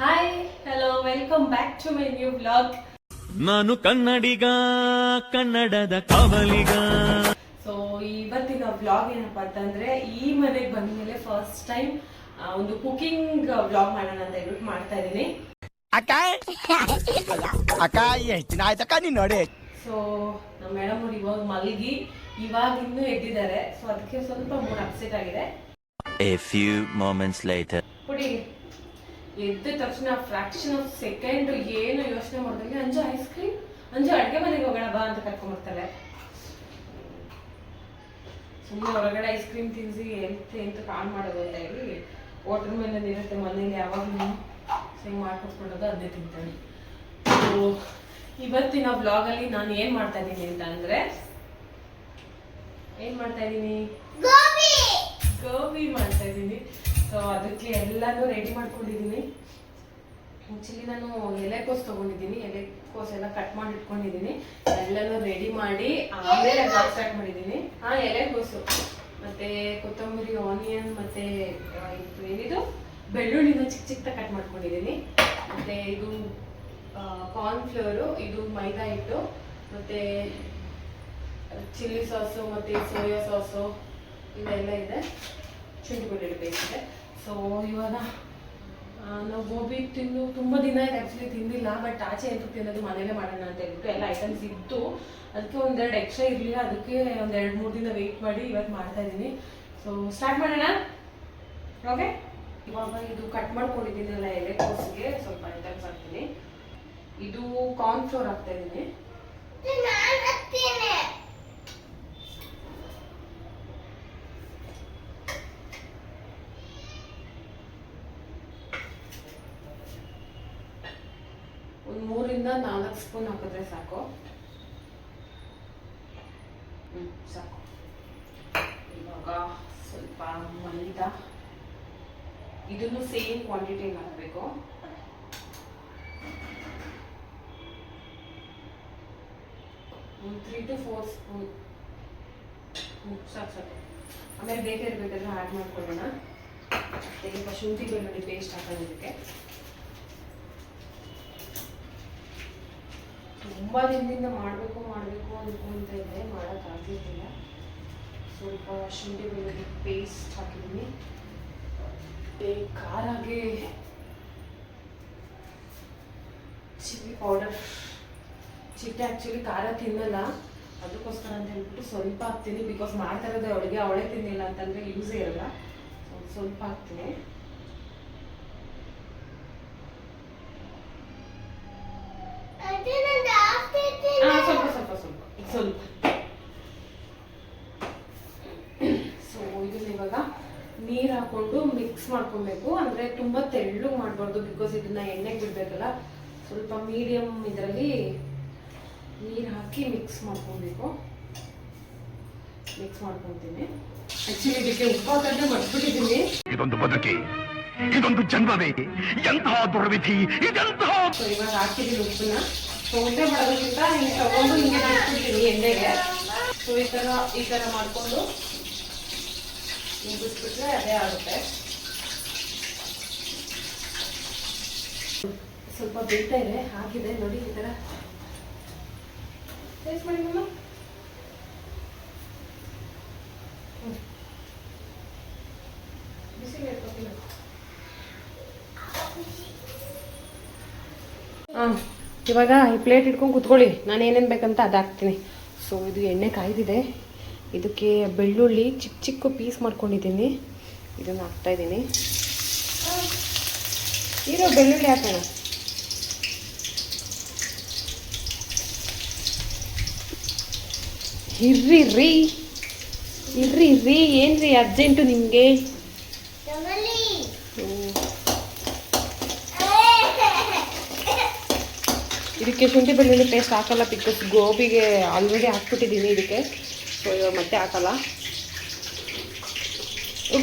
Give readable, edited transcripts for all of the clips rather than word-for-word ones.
Hi hello welcome back to my new blog. ನಾನು ಕನ್ನಡಿಗ, ಕನ್ನಡದ ಕಾವಲಿಗ. ಸೊ ಇವತ್ತಿನ ಬ್ಲಾಗ್ ಏನಪ್ಪಾ ಅಂತಂದ್ರೆ, ಈ ಮನೆಗೆ ಬಂದ್ಮೇಲೆ ಫಸ್ಟ್ ಟೈಮ್ ಒಂದು ಕುಕಿಂಗ್ ಬ್ಲಾಗ್ ಮಾಡೋಣ ಅಂತ ಹೇಳ್ಬಿಟ್ಟು ಮಾಡ್ತಾ ಇದೀನಿ. ಅಕ್ಕ ಎಷ್ಟು ದಿನ ಆಯ್ತಕ್ಕ ನೀನ್ ನೋಡಿ. ಸೊ ನಮ್ಮ ಮೇಡಮ್ ಅವ್ರು ಇವಾಗ ಮಲಗಿ ಇವಾಗ ಇನ್ನೂ ಎದ್ದಿದ್ದಾರೆ. ಸೊ ಅದಕ್ಕೆ ಸ್ವಲ್ಪ ಮೂಡ್ ಅಪ್ಸೆಟ್ ಆಗಿದೆ. A few moments later. ಪುಡಿ ಎದ್ದ ತಕ್ಷಣ ಫ್ರಾಕ್ಷನ್ ಆಫ್ ಸೆಕೆಂಡ್ ಏನು ಯೋಚನೆ ಮಾಡಿದ್ರೆ ಅಂಜು ಐಸ್ ಕ್ರೀಮ್, ಅಂಜು ಅಡುಗೆ ಮನೆಗೆ ಹೋಗೋಣ ಬಾ ಅಂತ ಕರ್ಕೊಂಡ್ಬರ್ತಾರೆ. ಸುಮ್ಮನೆ ಹೊರಗಡೆ ಐಸ್ ಕ್ರೀಮ್ ತಿನ್ಸಿ ಎಂತ ಕಾಲ್ ಮಾಡೋದು ಅಂತ ಹೇಳಿ ವಾಟರ್ ಮೆಲನ್ ಇರುತ್ತೆ ಮನೇಲಿ, ಯಾವಾಗಲೂ ಹಿಂಗೆ ಮಾಡ್ಕೊಟ್ಕೊಳ್ಳೋದು ಅದನ್ನೇ ತಿಂತಾನೆ. ಸೊ ಇವತ್ತಿನ ಬ್ಲಾಗಲ್ಲಿ ನಾನು ಏನು ಮಾಡ್ತಾ ಇದ್ದೀನಿ ಅಂತ ಅಂದರೆ, ಏನು ಮಾಡ್ತಾ ಇದ್ದೀನಿ, ಗೋಬಿ ಮಾಡ್ತಾ ಇದ್ದೀನಿ. ಸೊ ಅದಕ್ಕೆ ಎಲ್ಲನೂ ರೆಡಿ ಮಾಡ್ಕೊಂಡಿದ್ದೀನಿ. ಆ್ಯಕ್ಚುಲಿ ನಾನು ಎಲೆಕೋಸು ತೊಗೊಂಡಿದ್ದೀನಿ, ಎಲೆಕೋಸು ಎಲ್ಲ ಕಟ್ ಮಾಡಿ ಇಟ್ಕೊಂಡಿದ್ದೀನಿ. ಎಲ್ಲನೂ ರೆಡಿ ಮಾಡಿ ಆಮೇಲೆ ಸ್ಟಾರ್ಟ್ ಮಾಡಿದ್ದೀನಿ. ಎಲೆಕೋಸು ಮತ್ತು ಕೊತ್ತಂಬರಿ, ಆನಿಯನ್ ಮತ್ತು ಏನಿದು ಬೆಳ್ಳುಳ್ಳಿನ ಚಿಕ್ಕ ಚಿಕ್ಕ ಕಟ್ ಮಾಡ್ಕೊಂಡಿದ್ದೀನಿ. ಮತ್ತು ಇದು ಕಾರ್ನ್ಫ್ಲೋರು, ಇದು ಮೈದಾ ಹಿಟ್ಟು, ಮತ್ತು ಚಿಲ್ಲಿ ಸಾಸು ಮತ್ತು ಸೋಯಾ ಸಾಸು ಇದೆಲ್ಲ ಇದೆ, ಶುಂಠಿ ಬೆಳ್ಳುಳ್ಳಿ ಪೇಸ್ಟ್ ಇದೆ. ಸೊ ಇವಾಗ ನಾವು ಗೋಬಿ ತಿಂದು ತುಂಬ ದಿನ ಇದೆ, ಆ್ಯಕ್ಚುಲಿ ತಿಂದಿಲ್ಲ. ಬಟ್ ಆಚೆ ಎಂಟು ತಿನ್ನೋದು ಮನೇಲೆ ಮಾಡೋಣ ಅಂತ ಹೇಳ್ಬಿಟ್ಟು ಎಲ್ಲ ಐಟಮ್ಸ್ ಇತ್ತು. ಅದಕ್ಕೆ ಒಂದೆರಡು ಎಕ್ಸ್ಟ್ರಾ ಇರಲಿಲ್ಲ, ಅದಕ್ಕೆ ಒಂದು 2-3 ದಿನ ವೆಯ್ಟ್ ಮಾಡಿ ಇವತ್ತು ಮಾಡ್ತಾ ಇದ್ದೀನಿ. ಸೊ ಸ್ಟಾರ್ಟ್ ಮಾಡೋಣ. ಓಕೆ, ಇವಾಗ ಇದು ಕಟ್ ಮಾಡ್ಕೊಂಡಿದ್ದೀನಲ್ಲ ಎಲೆಕೋಸಿಗೆ ಸ್ವಲ್ಪ ಐಟಮ್ಸ್ ಹಾಕ್ತೀನಿ. ಇದು ಕಾರ್ನ್ಫ್ಲೋರ್ ಹಾಕ್ತಾ ಇದ್ದೀನಿ. ಒಂದು 3-4 ಸ್ಪೂನ್ ಹಾಕಿದ್ರೆ ಸಾಕು. ಸಾಕು. ಇವಾಗ ಸ್ವಲ್ಪ ಮೈದಾ, ಇದನ್ನು ಸೇಮ್ ಕ್ವಾಂಟಿಟಿಗೆ ಹಾಕಬೇಕು. ಒಂದು 3-4 ಸ್ಪೂನ್ ಸಾಕು ಸಾಕು. ಆಮೇಲೆ ಬೇಕಾದ್ರೆ ಆ್ಯಡ್ ಮಾಡ್ಕೊಳ್ಳೋಣ. ಈಗ ಶುಂಠಿ ಬೆಳ್ಳುಳ್ಳಿ ಪೇಸ್ಟ್ ಹಾಕೋದಕ್ಕೆ ತುಂಬ ದಿನದಿಂದ ಮಾಡಬೇಕು ಅಂದ್ಕೊಳ್ತಾ ಇದ್ದೆ, ಮಾಡೋಕ್ಕಾಗ್ತಿರ್ಲಿಲ್ಲ. ಸ್ವಲ್ಪ ಶುಂಠಿ ಬೆಳ್ಳುಳ್ಳಿ ಪೇಸ್ಟ್ ಹಾಕಿದ್ದೀನಿ. ಖಾರಾಗೆ ಚಿಲ್ಲಿ ಪೌಡರ್, ಚಿಟ್ಟೆ ಆ್ಯಕ್ಚುಲಿ ಖಾರ ತಿನ್ನಲ್ಲ, ಅದಕ್ಕೋಸ್ಕರ ಅಂತ ಹೇಳ್ಬಿಟ್ಟು ಸ್ವಲ್ಪ ಹಾಕ್ತೀನಿ. ಬಿಕಾಸ್ ಮಾಡ್ತಾ ಇರೋದು ಅವಳಿಗೆ, ಅವಳೇ ತಿನ್ನಿಲ್ಲ ಅಂತಂದರೆ ಯೂಸೇ ಇರಲ್ಲ. ಸ್ವಲ್ಪ ಹಾಕ್ತೀನಿ. ಸ್ವಲ್ಪ ಸೊ ಇದನ್ನ ಇವಾಗ ನೀರು ಹಾಕೊಂಡು ಮಿಕ್ಸ್ ಮಾಡ್ಕೊಬೇಕು. ಅಂದರೆ ತುಂಬ ತೆಳ್ಳಗೆ ಮಾಡಬಾರ್ದು, ಬಿಕಾಸ್ ಇದನ್ನ ಎಣ್ಣೆಗೆ ಬಿಡಬೇಕಲ್ಲ. ಸ್ವಲ್ಪ ಮೀಡಿಯಮ್ ಇದರಲ್ಲಿ ನೀರು ಹಾಕಿ ಮಿಕ್ಸ್ ಮಾಡ್ಕೊಬೇಕು. ಮಿಕ್ಸ್ ಮಾಡ್ಕೊತೀನಿ. ಆ್ಯಕ್ಚುಲಿ ಇದಕ್ಕೆ ಉಪ್ಪು ಹಾಕೋದನ್ನ ಮರ್ತ್ಬಿಟ್ಟಿದ್ದೀನಿ. ಇದೊಂದು ಬದುಕಿ, ಇದೊಂದು ಜನ್ಮವೇ, ಎಂತಹ ದುರ್ವಿಧಿ ಇದೆಂತಹ. ಸೊ ಇವಾಗ ಹಾಕಿದ್ದೀನಿ ಉಪ್ಪನ್ನ. ಸೊ ಉಂಡೆ ಮಾಡೋದಕ್ಕಿಂತ ಹಿಂಗೆ ತಗೊಂಡು ಹಿಂಗೆ ಬಿಟ್ಬಿಡ್ತೀನಿ ಎಣ್ಣೆಗೆ. ಸೊ ಈ ಥರ ಮಾಡಿಕೊಂಡು ಬಿಟ್ಬಿಟ್ರೆ ಅದೇ ಆಗುತ್ತೆ. ಸ್ವಲ್ಪ ಬೇಯ್ತಾ ಇದೆ, ಹಾಕಿದೆ ನೋಡಿ. ಈ ಥರ ಟೇಸ್ಟ್ ಮಾಡಿ ಮಮ್ಮ. ಬಿಸಿ ಇಟ್ಕೊತೀನಿ. ಇವಾಗ ಈ ಪ್ಲೇಟ್ ಇಟ್ಕೊಂಡು ಕುತ್ಕೊಳ್ಳಿ, ನಾನು ಏನೇನು ಬೇಕಂತ ಅದು ಹಾಕ್ತೀನಿ. ಸೊ ಇದು ಎಣ್ಣೆ ಕಾಯ್ದಿದೆ. ಇದಕ್ಕೆ ಬೆಳ್ಳುಳ್ಳಿ ಚಿಕ್ಕ ಚಿಕ್ಕ ಪೀಸ್ ಮಾಡ್ಕೊಂಡಿದ್ದೀನಿ, ಇದನ್ನು ಹಾಕ್ತಾಯಿದ್ದೀನಿ. ಇರೋ ಬೆಳ್ಳುಳ್ಳಿ ಹಾಕೋಣ. ಇರ್ರಿ ಏನ್ರಿ ಅರ್ಜೆಂಟು ನಿಮಗೆ? ಇದಕ್ಕೆ ಶುಂಠಿ ಬೆಳ್ಳುಳ್ಳಿ ಪೇಸ್ಟ್ ಹಾಕಲ್ಲ, ಬಿಕಾಸ್ ಗೋಬಿಗೆ ಆಲ್ರೆಡಿ ಹಾಕ್ಬಿಟ್ಟಿದ್ದೀನಿ ಇದಕ್ಕೆ. ಸೊ ಇವಾಗ ಮತ್ತೆ ಹಾಕಲ್ಲ.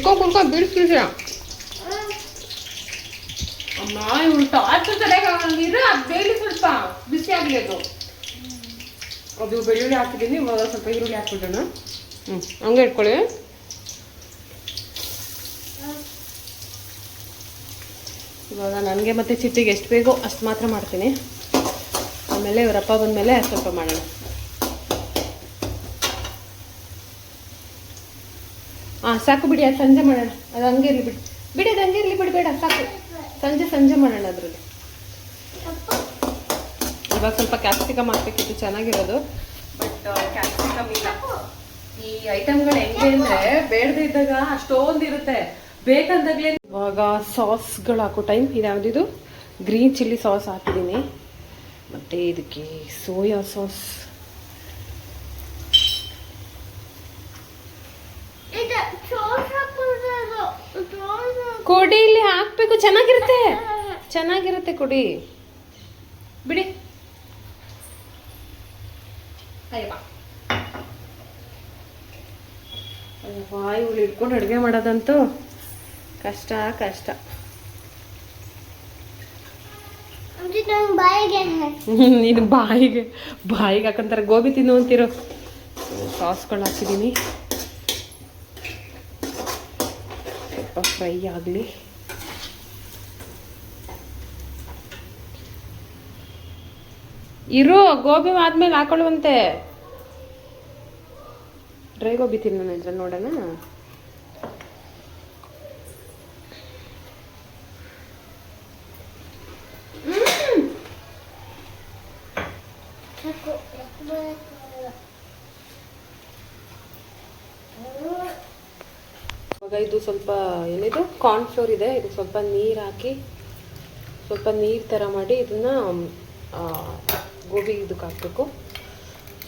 ಕುಡ್ಕೊಂಡು ಬೀಳಿಸ್ತೀರ ಅಮ್ಮ, ಇವಳು ಟಾರ್ಚರ್ ತಡೆಗಾಗಂಗಿದ್ರೆ ಅದು ಬೇಲಿ ಸ್ವಲ್ಪ ಬಿಸಿ ಆಗಲಿ. ಅದು ಬೆಳ್ಳುಳ್ಳಿ ಹಾಕಿದ್ದೀನಿ. ಇವಾಗ ಸ್ವಲ್ಪ ಈರುಳ್ಳಿ ಹಾಕ್ಬಿಟ್ಟೋಣ. ಹಂಗೆ ಇಟ್ಕೊಳ್ಳಿ. ಇವಾಗ ನನಗೆ ಮತ್ತು ಚಿಟ್ಟಿಗೆ ಎಷ್ಟು ಬೇಕೋ ಅಷ್ಟು ಮಾತ್ರ ಮಾಡ್ತೀನಿ. ಆಮೇಲೆ ಇವರಪ್ಪ ಬಂದಮೇಲೆ ಸ್ವಲ್ಪ ಮಾಡೋಣ. ಸಾಕು ಬಿಡಿ, ಅದು ಸಂಜೆ ಮಾಡೋಣ. ಅದು ಹಂಗೆ ಇರಲಿ ಬಿಡಿ, ಬಿಡಿ ಅದು ಹಂಗೆ ಇರಲಿ ಬಿಡಿ, ಬೇಡ ಸಾಕು. ಸಂಜೆ ಮಾಡೋಣ ಅದರಲ್ಲಿ. ಇವಾಗ ಸ್ವಲ್ಪ ಕ್ಯಾಪ್ಸಿಕಮ್ ಹಾಕ್ಬೇಕಿತ್ತು, ಚೆನ್ನಾಗಿರೋದು. ಬಟ್ ಕ್ಯಾಪ್ಸಿಕಮ್ ಇಲ್ಲ. ಈ ಐಟಮ್ಗಳು ಹೆಂಗೆ ಅಂದರೆ ಬೇಡದೇ ಇದ್ದಾಗ ಅಷ್ಟೊಂದು ಇರುತ್ತೆ, ಬೇಕಂದಾಗಲೇ. ಇವಾಗ ಸಾಸ್ಗಳು ಹಾಕೋ ಟೈಮ್. ಇದು ಯಾವುದಿದು ಗ್ರೀನ್ ಚಿಲ್ಲಿ ಸಾಸ್ ಹಾಕಿದ್ದೀನಿ, ಮತ್ತು ಇದಕ್ಕೆ ಸೋಯಾ ಸಾಸ್. ಕೊಡಿ, ಇಲ್ಲಿ ಹಾಕ್ಬೇಕು, ಚೆನ್ನಾಗಿರುತ್ತೆ ಕೊಡಿ, ಬಿಡಿ. ಅಯ್ಯಪ್ಪ ಇವಳು ಇಟ್ಕೊಂಡು ಅಡುಗೆ ಮಾಡೋದಂತೂ ಕಷ್ಟ. ನೀನು ಬಾಯಿಗೆ ಹಾಕಂತಾರೆ. ಗೋಬಿ ತಿನ್ನು ಅಂತಿರೋ. ಸಾಸ್ಗಳು ಹಾಕಿದ್ದೀನಿ, ಸ್ವಲ್ಪ ಫ್ರೈ ಆಗಲಿ. ಇರು, ಗೋಬಿ ಆದ್ಮೇಲೆ ಹಾಕೊಳ್ಳುವಂತೆ. ಡ್ರೈ ಗೋಬಿ ತಿನ್ನೋಣ ಇದ್ರಲ್ಲಿ, ನೋಡೋಣ. ಇವಾಗ ಇದು ಸ್ವಲ್ಪ ಏನಿದು ಕಾರ್ನ್ಫ್ಲೋರ್ ಇದೆ, ಇದು ಸ್ವಲ್ಪ ನೀರು ಹಾಕಿ, ಸ್ವಲ್ಪ ನೀರು ಥರ ಮಾಡಿ ಇದನ್ನ ಗೋಬಿ ಇದಕ್ಕೆ ಹಾಕಬೇಕು.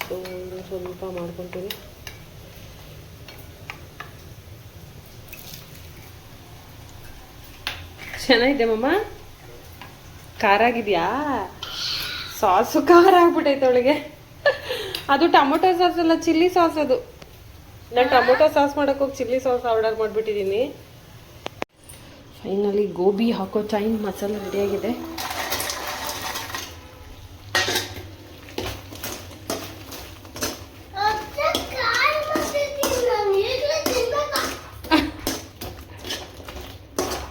ಸೊ ಇದು ಸ್ವಲ್ಪ ಮಾಡ್ಕೊತೀನಿ. ಚೆನ್ನಾಗಿದೆ ಮಮ್ಮ. ಖಾರ ಆಗಿದೆಯಾ? ಸಾಸು ಖಾರ ಆಗ್ಬಿಟ್ಟೈತೆ ಅವಳಿಗೆ. ಅದು ಟೊಮೊಟೊ ಸಾಸ್ ಅಲ್ಲ, ಚಿಲ್ಲಿ ಸಾಸ್ ಅದು. ನಾನು ಟೊಮೊಟೊ ಸಾಸ್ ಮಾಡೋಕೆ ಹೋಗಿ ಚಿಲ್ಲಿ ಸಾಸ್ ಆರ್ಡರ್ ಮಾಡಿಬಿಟ್ಟಿದ್ದೀನಿ. ಫೈನಲಿ ಗೋಬಿ ಹಾಕೋ ಟೈಮ್. ಮಸಾಲೆ ರೆಡಿಯಾಗಿದೆ.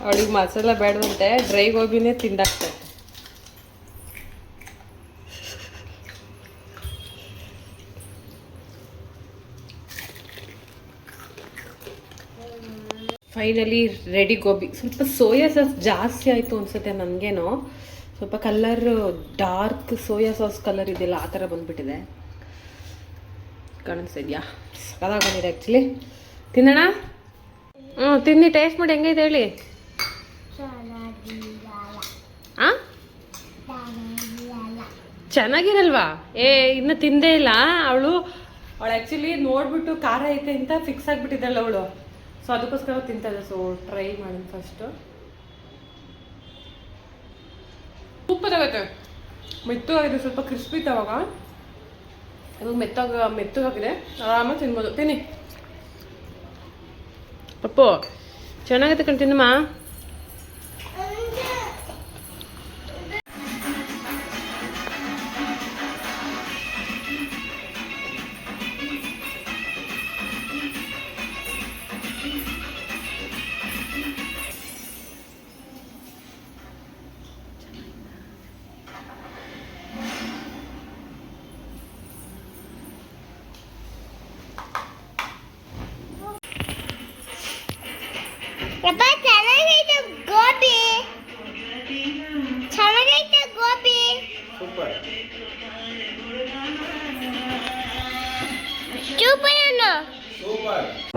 ಅವಳಿಗೆ ಮಸಾಲೆ ಬೇಡವಂತೆ, ಡ್ರೈ ಗೋಬಿನೇ ತಿಂದಾಕ್ತೈತೆ. ಫೈನಲಿ ರೆಡಿ ಗೋಬಿ. ಸ್ವಲ್ಪ ಸೋಯಾ ಸಾಸ್ ಜಾಸ್ತಿ ಆಯಿತು ಅನಿಸುತ್ತೆ ನನಗೇನೋ. ಸ್ವಲ್ಪ colour dark soya sauce colour ಇದೆಯಲ್ಲ, ಆ ಥರ ಬಂದುಬಿಟ್ಟಿದೆ. ಕಾಣಿಸ್ತಿದ್ಯಾ? ಸಕ್ಕತ್ತಾಗಿ ಬಂದಿದೆ ಆ್ಯಕ್ಚುಲಿ. ತಿನ್ನೋಣ? ತಿನ್ನಿ, ಟೇಸ್ಟ್ ಮಾಡಿ ಹೆಂಗೈತೆ ಹೇಳಿ. ಚೆನ್ನಾಗಿರಲ್ವಾ? ಇನ್ನು ತಿಂದೇ ಇಲ್ಲ ಅವಳು ಆ್ಯಕ್ಚುಲಿ ನೋಡ್ಬಿಟ್ಟು ಖಾರ ಐತೆ ಅಂತ ಫಿಕ್ಸ್ ಆಗಿಬಿಟ್ಟಿದ್ದಾಳೆ ಅವಳು. ಸೊ ಅದಕ್ಕೋಸ್ಕರ ತಿಂತಾಳೆ. ಸೊ ಟ್ರೈ ಮಾಡಿ ಫಸ್ಟು. ಸೂಪರಾಗೈತೆ, ಮೆತ್ತಗಾಗಿದೆ, ಸ್ವಲ್ಪ ಕ್ರಿಸ್ಪಿ ಇತ್ತವಾಗ. ಇವಾಗ ಮೆತ್ತಗಾಗಿದೆ, ಆರಾಮಾಗಿ ತಿನ್ಬೋದು. ತಿನ್ನಿ ಪಪ್ಪು, ಚೆನ್ನಾಗೈತೆ ಕಣ್, ತಿನ್ನಮ್ಮ. Super.